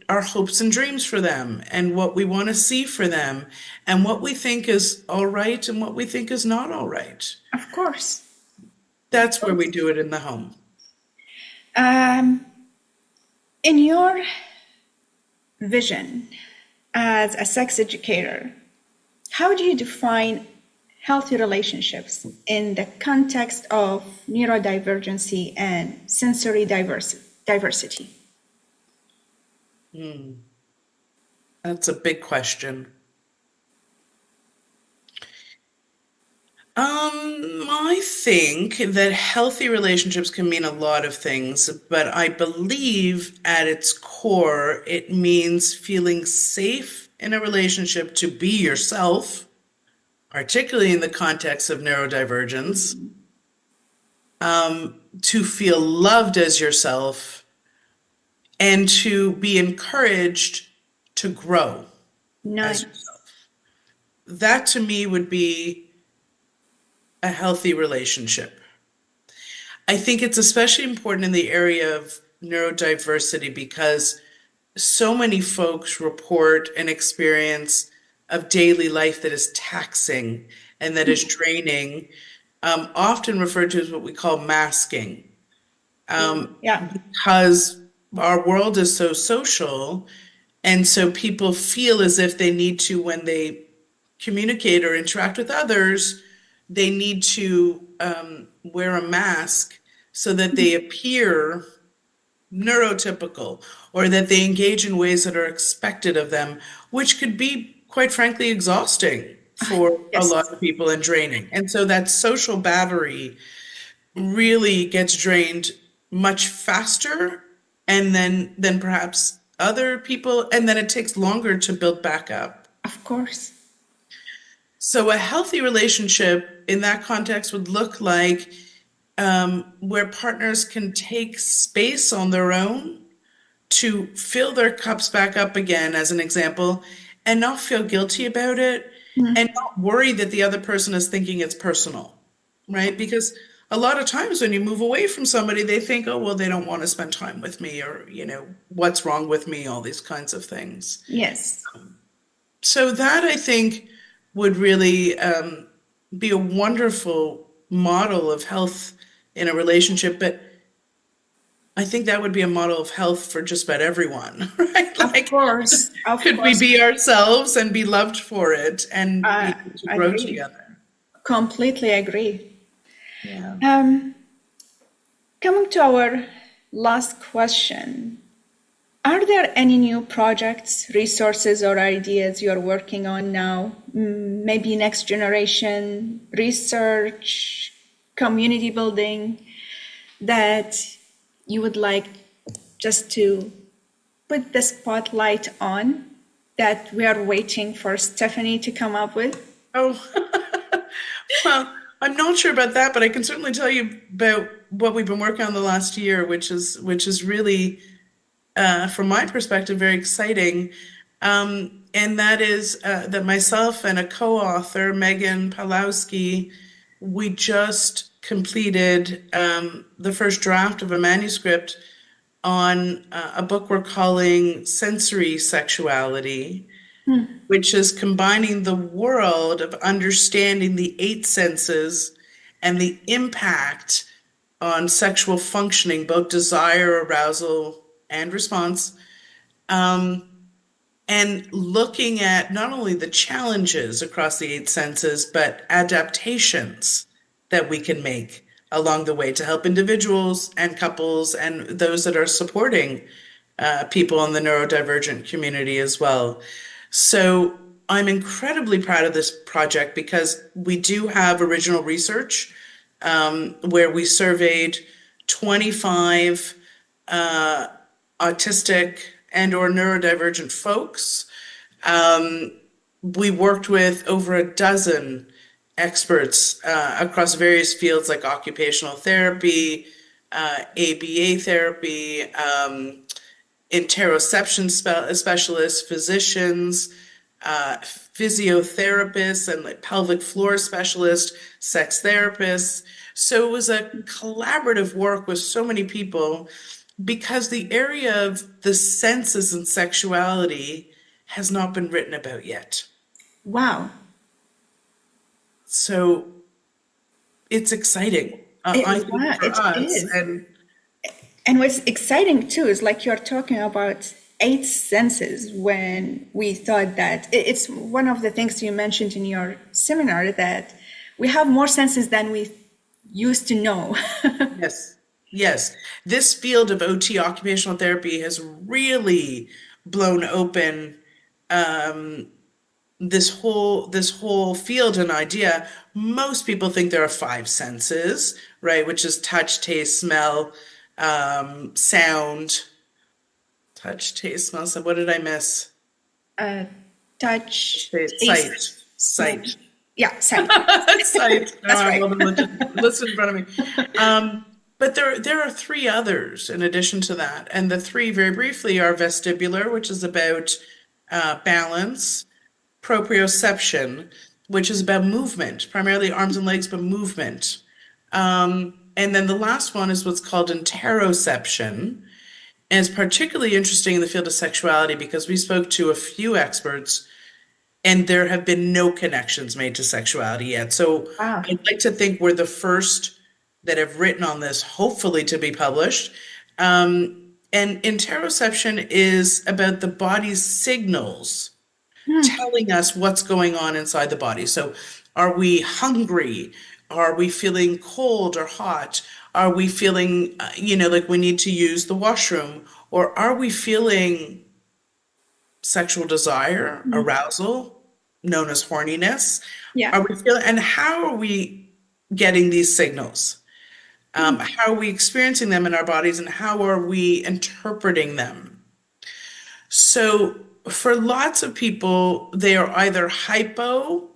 our hopes and dreams for them and what we want to see for them and what we think is all right and what we think is not all right. Of course. That's where we do it in the home. In your vision as a sex educator, how do you define healthy relationships in the context of neurodivergency and sensory diversity? That's a big question. I think that healthy relationships can mean a lot of things, but I believe at its core, it means feeling safe in a relationship to be yourself, particularly in the context of neurodivergence, to feel loved as yourself, and to be encouraged to grow as Nice. yourself. That to me would be a healthy relationship. I think it's especially important in the area of neurodiversity because so many folks report an experience of daily life that is taxing and that is draining, often referred to as what we call masking. Yeah. Because our world is so social, and so people feel as if they need to, when they communicate or interact with others, they need to wear a mask so that they appear neurotypical or that they engage in ways that are expected of them, which could be, quite frankly, exhausting for Yes. a lot of people and draining. And so that social battery really gets drained much faster and then perhaps other people, and then it takes longer to build back up. Of course. So a healthy relationship in that context would look like where partners can take space on their own to fill their cups back up again, as an example, and not feel guilty about it and not worry that the other person is thinking it's personal, right? Because a lot of times when you move away from somebody, they think, oh, well, they don't want to spend time with me, or, what's wrong with me, all these kinds of things. Yes. So that, I think, would really be a wonderful model of health in a relationship. But I think that would be a model of health for just about everyone, right? Of course. Of Could we course. be ourselves and be loved for it and I to grow agree. together? Completely agree. Yeah. Coming to our last question, are there any new projects, resources, or ideas you're working on now? Maybe next generation research, community building, that you would like just to put the spotlight on that we are waiting for Stephanie to come up with? Oh, well, I'm not sure about that, but I can certainly tell you about what we've been working on the last year, which is really, from my perspective, very exciting. And that is that myself and a co-author, Megan Pawlowski, we just completed the first draft of a manuscript on a book we're calling Sensory Sexuality, which is combining the world of understanding the eight senses and the impact on sexual functioning, both desire, arousal, and response, and looking at not only the challenges across the eight senses, but adaptations that we can make along the way to help individuals and couples and those that are supporting people in the neurodivergent community as well. So I'm incredibly proud of this project because we do have original research where we surveyed 25 autistic and or neurodivergent folks. We worked with over a dozen experts across various fields like occupational therapy, ABA therapy, interoception specialists, physicians, physiotherapists, and like pelvic floor specialists, sex therapists. So it was a collaborative work with so many people because the area of the senses and sexuality has not been written about yet. Wow. So it's exciting. I think Wow, for it us, is. and And what's exciting too is like you're talking about eight senses when we thought that it's one of the things you mentioned in your seminar that we have more senses than we used to know. yes, yes, this field of OT occupational therapy has really blown open this whole field and idea. Most people think there are five senses, right? Which is touch, taste, smell, sound. Touch, taste, smell, sound. What did I miss? uh, Touch, Sight, taste, smell. sight. Yeah, sight. Sight. Oh, That's I right. love it. Listen in front of me. But there are three others in addition to that. And the three, very briefly, are vestibular, which is about balance, proprioception, which is about movement, primarily arms and legs, but movement. And then the last one is what's called interoception. And it's particularly interesting in the field of sexuality because we spoke to a few experts and there have been no connections made to sexuality yet. So Wow. I'd like to think we're the first that have written on this, hopefully to be published. And interoception is about the body's signals telling us what's going on inside the body. So are we hungry? Are we feeling cold or hot? Are we feeling, like we need to use the washroom? Or are we feeling sexual desire, arousal, known as horniness? Yeah. Are we feeling, and how are we getting these signals? How are we experiencing them in our bodies and how are we interpreting them? So for lots of people, they are either hypo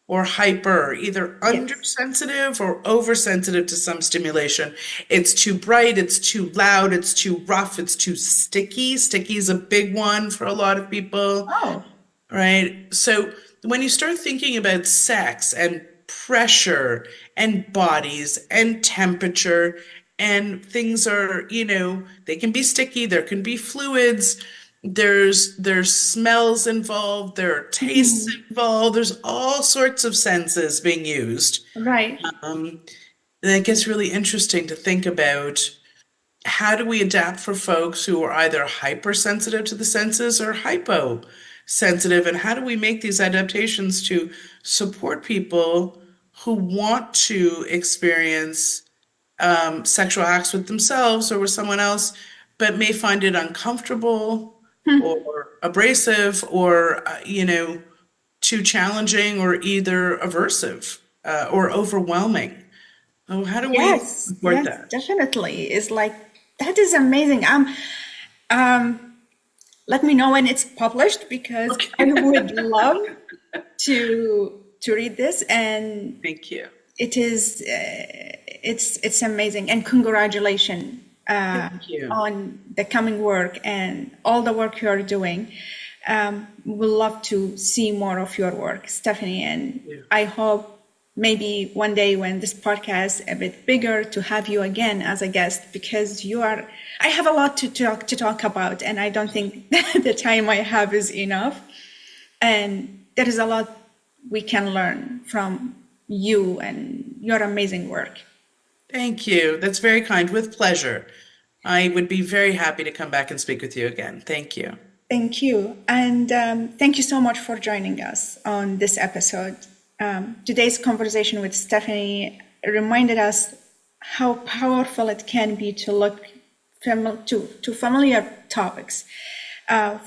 or hyper, either Yes. undersensitive or oversensitive to some stimulation. It's too bright, it's too loud, it's too rough, it's too sticky. Sticky is a big one for a lot of people, Oh, right? So when you start thinking about sex and pressure and bodies and temperature and things are, they can be sticky, there can be fluids, there's smells involved, there are tastes involved, there's all sorts of senses being used. right. And it gets really interesting to think about how do we adapt for folks who are either hypersensitive to the senses or hyposensitive, and how do we make these adaptations to support people who want to experience sexual acts with themselves or with someone else, but may find it uncomfortable or abrasive or, too challenging or either aversive or overwhelming. Oh, how do we Yes, support yes, that? definitely. It's like That is amazing. Let me know when it's published because I would love to read this, and Thank you. it is it's amazing, and congratulations Thank you. on the coming work and all the work you're doing. We'd love to see more of your work, Stephanie, and I hope maybe one day when this podcast is a bit bigger to have you again as a guest, because I have a lot to talk about, and I don't think the time I have is enough. And there is a lot we can learn from you and your amazing work. Thank you. That's very kind. With pleasure. I would be very happy to come back and speak with you again. Thank you. Thank you. And thank you so much for joining us on this episode. Today's conversation with Stephanie reminded us how powerful it can be to look to familiar topics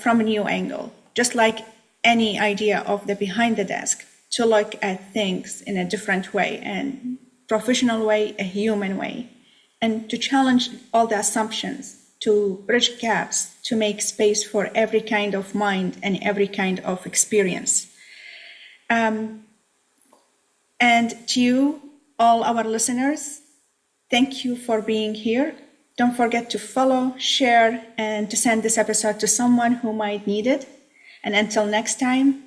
from a new angle, just like any idea of the behind the desk, to look at things in a different way, and professional way, a human way, and to challenge all the assumptions, to bridge gaps, to make space for every kind of mind and every kind of experience. And to you, all our listeners, thank you for being here. Don't forget to follow, share, and to send this episode to someone who might need it. And until next time,